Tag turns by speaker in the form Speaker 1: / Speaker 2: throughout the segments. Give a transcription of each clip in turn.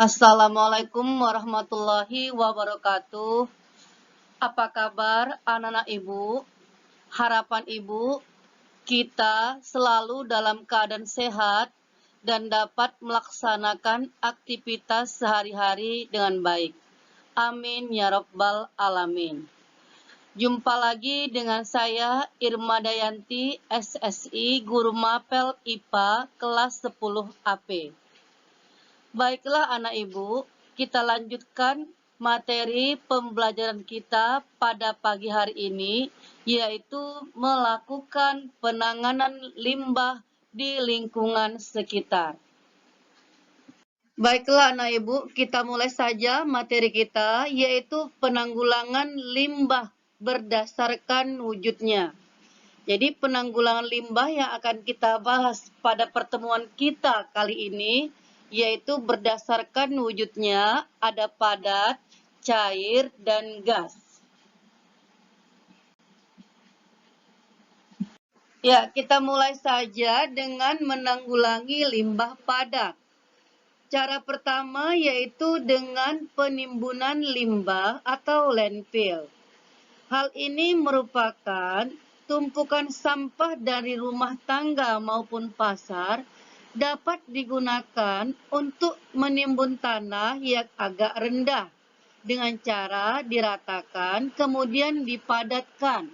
Speaker 1: Assalamualaikum warahmatullahi wabarakatuh. Apa kabar anak-anak ibu? Harapan ibu, kita selalu dalam keadaan sehat dan dapat melaksanakan aktivitas sehari-hari dengan baik. Amin ya rabbal alamin. Jumpa lagi dengan saya Irma Dayanti, SSI, Guru Mapel IPA kelas 10 AP. Baiklah anak ibu, kita lanjutkan materi pembelajaran kita pada pagi hari ini, yaitu melakukan penanganan limbah di lingkungan sekitar. Baiklah anak ibu, kita mulai saja materi kita, yaitu penanggulangan limbah berdasarkan wujudnya. Jadi penanggulangan limbah yang akan kita bahas pada pertemuan kita kali ini, yaitu berdasarkan wujudnya ada padat, cair, dan gas. Ya, kita mulai saja dengan menanggulangi limbah padat. Cara pertama yaitu dengan penimbunan limbah atau landfill. Hal ini merupakan tumpukan sampah dari rumah tangga maupun pasar dapat digunakan untuk menimbun tanah yang agak rendah dengan cara diratakan kemudian dipadatkan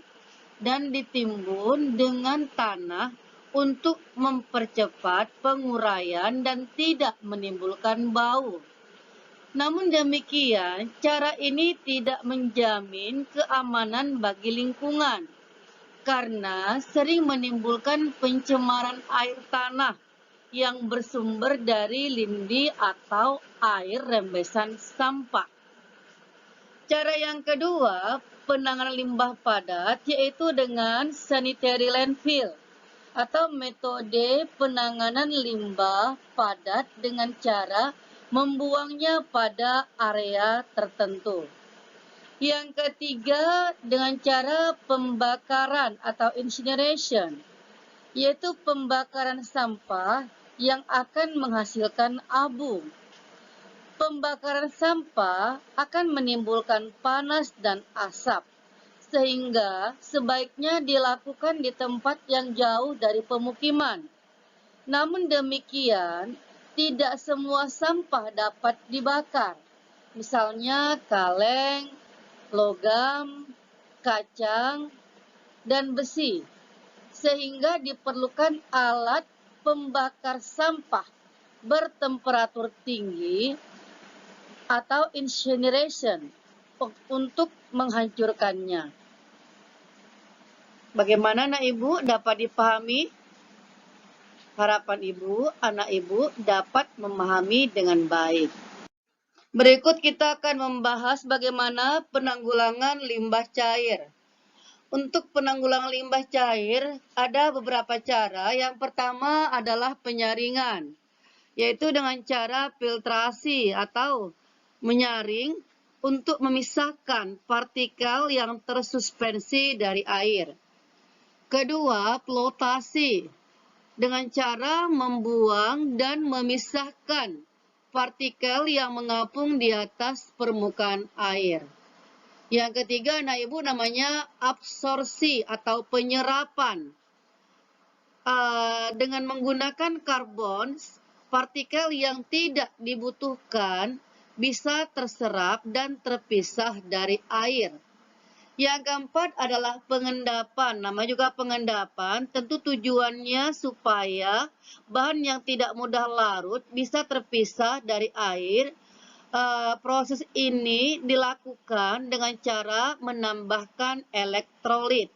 Speaker 1: dan ditimbun dengan tanah untuk mempercepat penguraian dan tidak menimbulkan bau. Namun demikian, cara ini tidak menjamin keamanan bagi lingkungan karena sering menimbulkan pencemaran air tanah yang bersumber dari lindi atau air rembesan sampah. Cara yang kedua, penanganan limbah padat yaitu dengan sanitary landfill atau metode penanganan limbah padat dengan cara membuangnya pada area tertentu. Yang ketiga, dengan cara pembakaran atau incineration, yaitu pembakaran sampah yang akan menghasilkan abu. Pembakaran sampah akan menimbulkan panas dan asap, sehingga sebaiknya dilakukan di tempat yang jauh dari pemukiman. Namun demikian, tidak semua sampah dapat dibakar, misalnya kaleng, logam, kacang, dan besi, sehingga diperlukan alat pembakar sampah bertemperatur tinggi atau incineration untuk menghancurkannya. Bagaimana anak ibu dapat dipahami? Harapan ibu, anak ibu dapat memahami dengan baik. Berikut kita akan membahas bagaimana penanggulangan limbah cair. Untuk penanggulangan limbah cair, ada beberapa cara. Yang pertama adalah penyaringan, yaitu dengan cara filtrasi atau menyaring untuk memisahkan partikel yang tersuspensi dari air. Kedua, flotasi, dengan cara membuang dan memisahkan partikel yang mengapung di atas permukaan air. Yang ketiga, anak ibu, namanya absorpsi atau penyerapan. Dengan menggunakan karbon, partikel yang tidak dibutuhkan bisa terserap dan terpisah dari air. Yang keempat adalah pengendapan. Nama juga pengendapan, tentu tujuannya supaya bahan yang tidak mudah larut bisa terpisah dari air. Proses ini dilakukan dengan cara menambahkan elektrolit.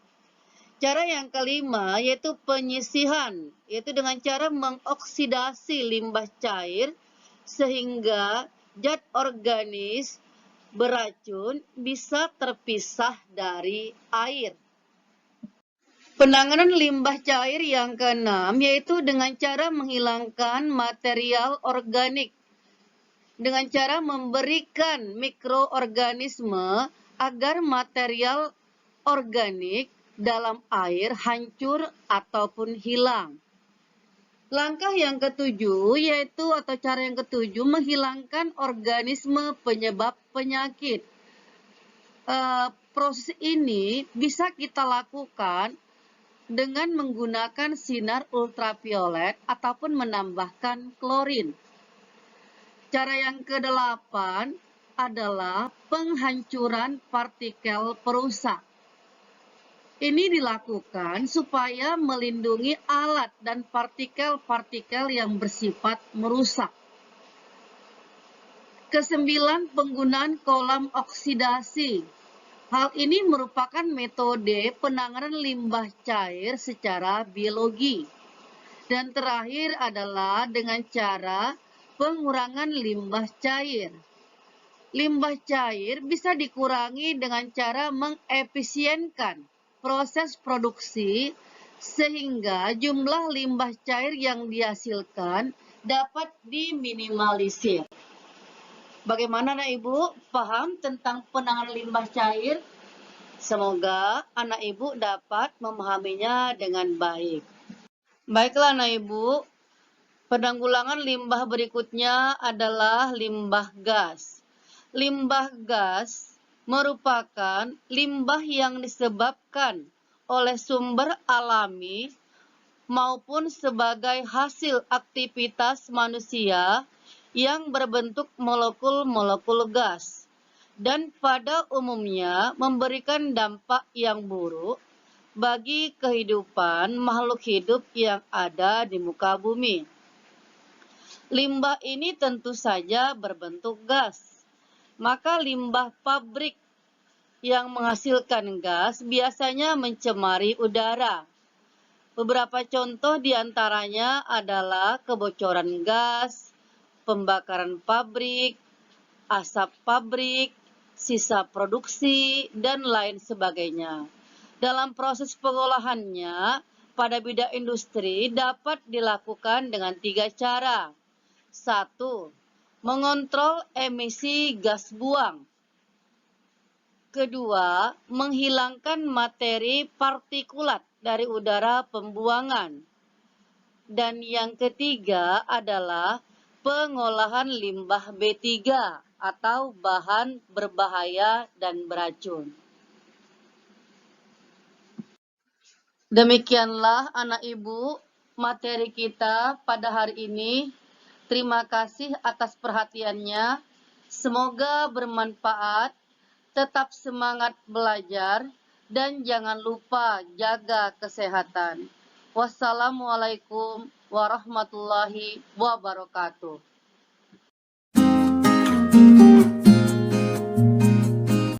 Speaker 1: Cara yang kelima yaitu penyisihan, yaitu dengan cara mengoksidasi limbah cair sehingga zat organis beracun bisa terpisah dari air. Penanganan limbah cair yang keenam yaitu dengan cara menghilangkan material organik dengan cara memberikan mikroorganisme agar material organik dalam air hancur ataupun hilang. Langkah yang ketujuh yaitu atau cara yang ketujuh menghilangkan organisme penyebab penyakit. Proses ini bisa kita lakukan dengan menggunakan sinar ultraviolet ataupun menambahkan klorin. Cara yang kedelapan adalah penghancuran partikel perusak. Ini dilakukan supaya melindungi alat dan partikel-partikel yang bersifat merusak. Kesembilan, penggunaan kolam oksidasi. Hal ini merupakan metode penanganan limbah cair secara biologi. Dan terakhir adalah dengan cara pengurangan limbah cair. Limbah cair bisa dikurangi dengan cara mengefisienkan proses produksi sehingga jumlah limbah cair yang dihasilkan dapat diminimalisir. Bagaimana anak ibu paham tentang penanganan limbah cair? Semoga anak ibu dapat memahaminya dengan baik. Baiklah anak ibu, penanggulangan limbah berikutnya adalah limbah gas. Limbah gas merupakan limbah yang disebabkan oleh sumber alami maupun sebagai hasil aktivitas manusia yang berbentuk molekul-molekul gas dan pada umumnya memberikan dampak yang buruk bagi kehidupan makhluk hidup yang ada di muka bumi. Limbah ini tentu saja berbentuk gas. Maka limbah pabrik yang menghasilkan gas biasanya mencemari udara. Beberapa contoh diantaranya adalah kebocoran gas, pembakaran pabrik, asap pabrik, sisa produksi, dan lain sebagainya. Dalam proses pengolahannya, pada bidang industri dapat dilakukan dengan 3 cara. 1. Mengontrol emisi gas buang. Kedua, menghilangkan materi partikulat dari udara pembuangan. Dan yang ketiga adalah pengolahan limbah B3 atau bahan berbahaya dan beracun. Demikianlah anak ibu materi kita pada hari ini. Terima kasih atas perhatiannya. Semoga bermanfaat. Tetap semangat belajar dan jangan lupa jaga kesehatan. Wassalamualaikum warahmatullahi wabarakatuh.